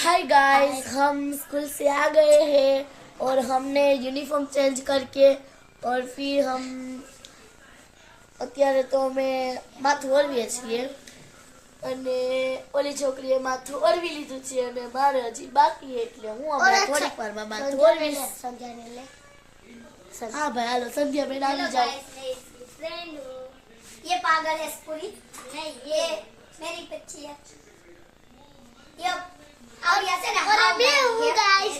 Hi guys, हम school से आ गए हैं और हमने यूनिफॉर्म चेंज करके और फिर हम અત્યારે તો અમે માથું ઓરવીએ છીએ અને ઓલી છોકરીએ માથું ઓરવી લીધું છે અને મારે હજી બાકી એટલે હું હમણાં થોડીક વારમાં માથું ઓરવીશ. हाँ भाई हेलो संध्या बेन आ जाओ. ये पागल है पूरी नहीं ये मेरी बच्ची है ये और यहाँ से ना और मैं हूँ गाइस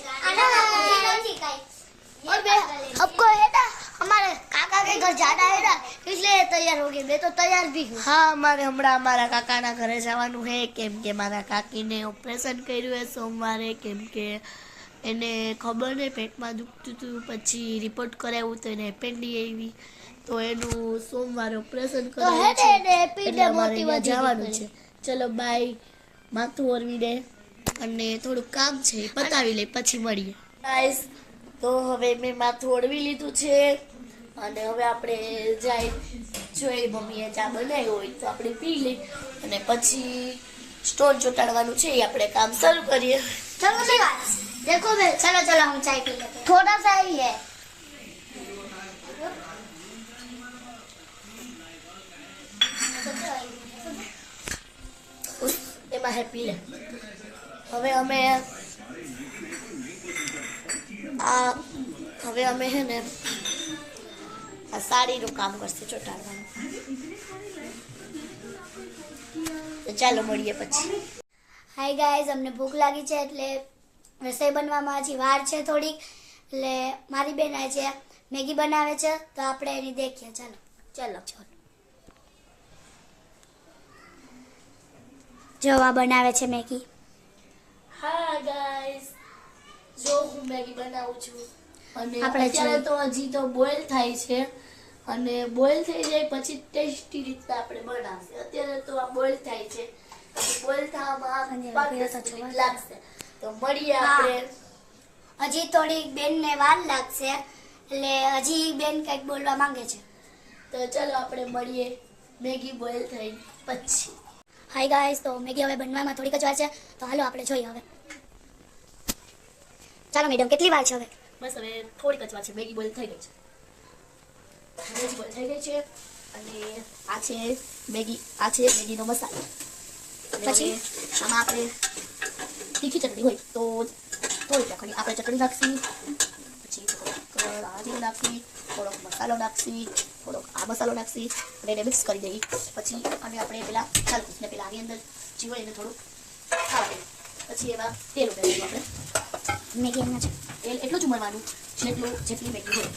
और मैं आपको है ना हमारे काका के घर जाना है ना इसलिए तैयार हो गए. मैं तो तैयार भी हूँ. हाँ અમારે હમણાં અમારા કાકાના ઘરે જવાનું છે કેમ કે મારા કાકીને ઓપરેશન કર્યું છે સોમવારે કેમ કે એને ખબર નહીં પેટમાં દુખતું હતું પછી રિપોર્ટ કરાવ્યું તો એને એપેન્ડી આવી તો એનું સોમવારે ઓપરેશન કરાવ્યું છે એટલે અમારે ત્યાં જવાનું છે. ચલો બાય. માથું ઓરવી દે અને થોડું કામ છે એ પતાવી લે પછી મળીએ. ગાઈસ તો હવે મેં માથું ઓળવી લીધું છે અને હવે આપણે જાય જોઈ મમ્મીએ ચા બનાવ્યો હોય તો આપણે પી લઈ અને પછી સ્ટોન ચોંટાડવાનું છે એ આપણે કામ શરૂ કરીએ. चलो देखो मैं चलो चलो हम चाय पी लेते हैं. थोड़ा सा ही है. એમાં હેપી લે. હવે અમે હે ને આ સાડીનું કામ કરશે ચોંટાડવાનું. તો ચાલો મળીએ પછી. હાય ગાઈઝ અમને ભૂખ લાગી છે એટલે રસોઈ બનવામાં હજી વાર છે થોડીક એટલે મારી બેન આજે મેગી બનાવે છે તો આપણે એની દેખીએ. ચાલો જોવા બનાવે છે મેગી. હા ગાઈસ જો હું મેગી બનાવું છું અને આપણે અત્યારે તો હજી તો બોઇલ થાય છે અને બોઇલ થઈ જાય પછી ટેસ્ટી રીતના આપણે બનાવશે. અત્યારે તો આ બોઇલ થાય છે બોઇલ થવામાં 5-10 મિનિટ લાગશે તો મળીએ આપણે. હજી થોડીક બેનને વાર લાગશે એટલે હજી બેન કંઈક બોલવા માંગે છે તો ચલો આપણે મળીએ મેગી બોઇલ થઈ પછી. હાય ગાઈસ તો મેગી હવે બનવામાં થોડીક જ વાર છે તો હાલો આપણે જોઈએ હવે. ચાલો મેડમ કેટલી વાર છે હવે? બસ હવે થોડીક જ વાર છે. મેગી બોઇલ થઈ ગઈ છે. મેગી બોઇલ થઈ ગઈ છે અને આ છે મેગીનો મસાલો. પછી આમાં આપણે તીખી ચટણી હોય તો થોડીક નાખવાની આપણે ચટણી નાખશી પછી થોડોક આદુ નાખી થોડોક મસાલો નાખશી થોડોક આ મસાલો નાખશી અને એને મિક્સ કરી દઈએ પછી અને આપણે પેલા ચાલકુસને પેલા આની અંદર જીવો એને થોડુંક ખાવા દઈએ પછી એમાં તેલ ઉમેરીશું આપણે. મેગી એમના છે તેલ એટલું જ ઉમેરવાનું જેટલી મેગી હોય.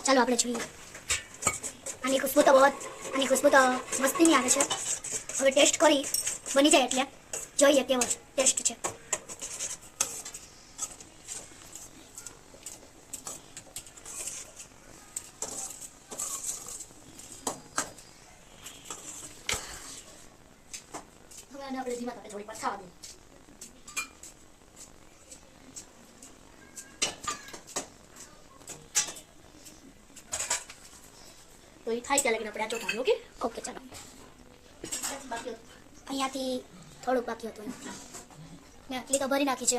ચાલો આપણે જોઈએ. આની ખુશ્બુ તો મસ્તીની આવે છે. હવે ટેસ્ટ કરી બની જાય એટલે જોઈએ કેવો ટેસ્ટ છે. હવે આને આપણે ધીમા તાપે થોડીક વાર ખાવા દઈએ. તો એ થાય ત્યાં લગીને આપણે આ ચોંટાડીએ. ઓકે ઓકે ચાલો. બાકી અહીંયાથી થોડુંક બાકી હતું મેં આટલી તો ભરી નાખી છે.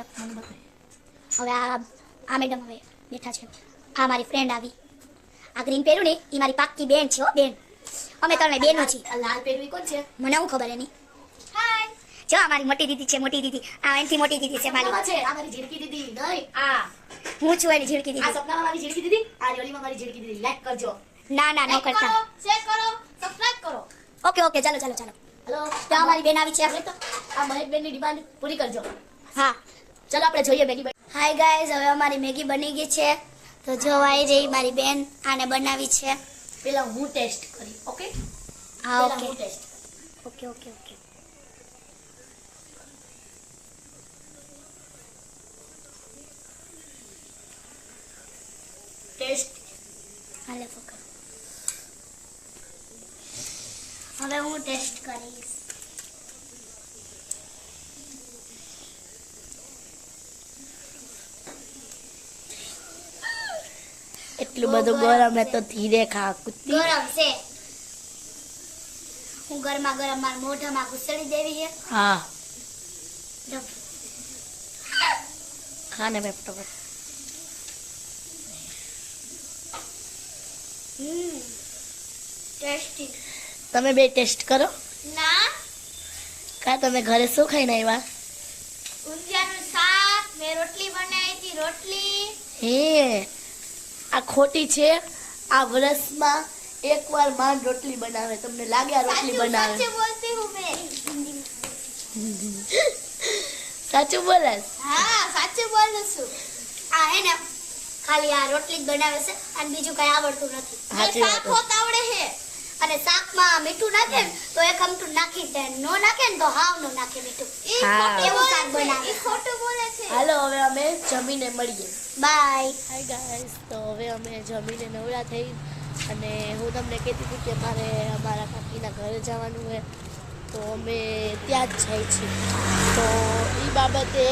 હવે આ મેડમ હવે બેઠા છે. આ મારી ફ્રેન્ડ આવી. આ ગ્રીન પહેર્યું ને એ મારી પાક્કી બેન છે. બેન અમે ત્રણે બેનો છીએ. આ લાલ પહેરવી કોણ છે? મને હું ખબર એની. હાય જો આ મારી મોટી દીદી છે. મોટી દીદી આ એનથી મોટી દીદી છે મારી. આ મારી ઝીણકી દીદી નહીં આ હું છું એની ઝીણકી આ દીદી. સપનામાં મારી ઝીણકી દીદી આ ઓલીમાં મારી ઝીણકી દીદી. લાઈક કરજો. ના ન કરતા. શેર કરો સબસ્ક્રાઇબ કરો. ઓકે ચાલો. હેલો તો આ મારી બેન આવી છે. આ મહેક બેનની ડિમાન્ડ પૂરી કરજો. હા ચલો આપણે જોઈએ મેગી. હાય ગાઈઝ હવે અમારી મેગી બની ગઈ છે તો જોવાઈ રહી મારી બેન આને બનાવી છે. પેલા હું ટેસ્ટ કરી. ઓકે હા પેલા ઓકે હું ટેસ્ટ. ઓકે ટેસ્ટ હાલે પકડ. હવે હું ટેસ્ટ કરીશ. એટલું બધું ગરમ હે તો ધીરે ખા કુત્તી. ગરમ છે. હું ગરમા ગરમ મારા મોઢામાં ઘુસડી દેવી છે. હા જો. ખાને મેં ફટાફટ. ટેસ્ટી. તમે બે ટેસ્ટ કરો. ના, કા તમે ઘરે શું ખાઈને આવ્યા? ઊંધિયાનું શાક, મેં રોટલી બનાવી હતી. રોટલી. હે આ ખોટી છે. આ વર્ષમાં એકવાર માં રોટલી બનાવે. તમને લાગે આ રોટલી બનાવે? સાચું બોલતી હું મેં. સાચું બોલે? હા, સાચું બોલું છું. આ હે ને ખાલી આ રોટલી જ બનાવે છે અને બીજું કઈ આવડતું નથી. સાચી વાત. શાક હોત આવડે છે અને શાકમાં મીઠું નાખે ને તો એક અમથું નાખી દે, નો નાખે ને તો હાવ નો નાખે મીઠું. હા. એવું શાક બનાવે. ખોટું બોલે છે. હાલો હવે અમે જમીને મળીએ. બાય. હાય ગાઈસ, તો હવે અમે જમીને નવરા થઈ અને હું તમને કહેતી હતી કે મારે અમારા કાકીના ઘરે જવાનું હોય તો અમે ત્યાં જ જઈએ છીએ. તો એ બાબતે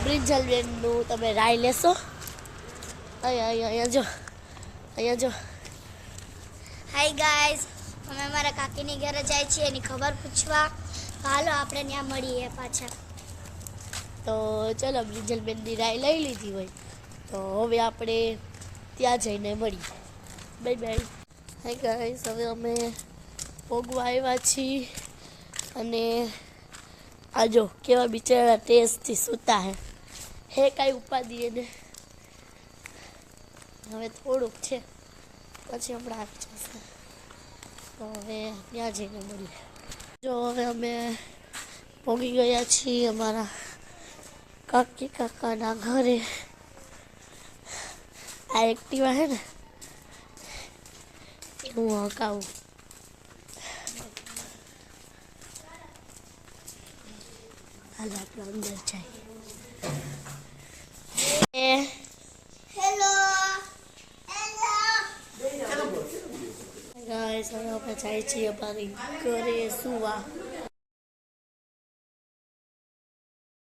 બ્રિંજલબેનનું તમે રાય લેશો? અહીંયા જો, અહીંયા જો. હાય ગાઈસ, અમે અમારા કાકીની ઘરે જાય છીએ એની ખબર પૂછવા. હાલો આપણે ત્યાં મળીએ પાછા. તો ચલો બ્રિંજલબેનની રાય લઈ લીધી હોય તો હવે આપણે ત્યાં જઈને મળીએ. Bye bye. હાય ગાઈસ, હવે અમે ભોગવા આવ્યા છીએ અને આ જો કેવા બિચારા ટેસ્ટથી સૂતા હે કાંઈ ઉપાધિ એને. હવે થોડુંક છે પછી હમણાં આવી જશે. તો હવે ત્યાં જઈને મળીએ. જો હવે અમે પહોંચી ગયા છીએ અમારા કાકી કાકાના ઘરે. આ એક્ટિવા હે ને હું હકાવું. હાલ આપણે અંદર જઈએ. હેલો. ગાઈસ, હવે આપણે જાય છીએ અમારી ઘરે સુવા.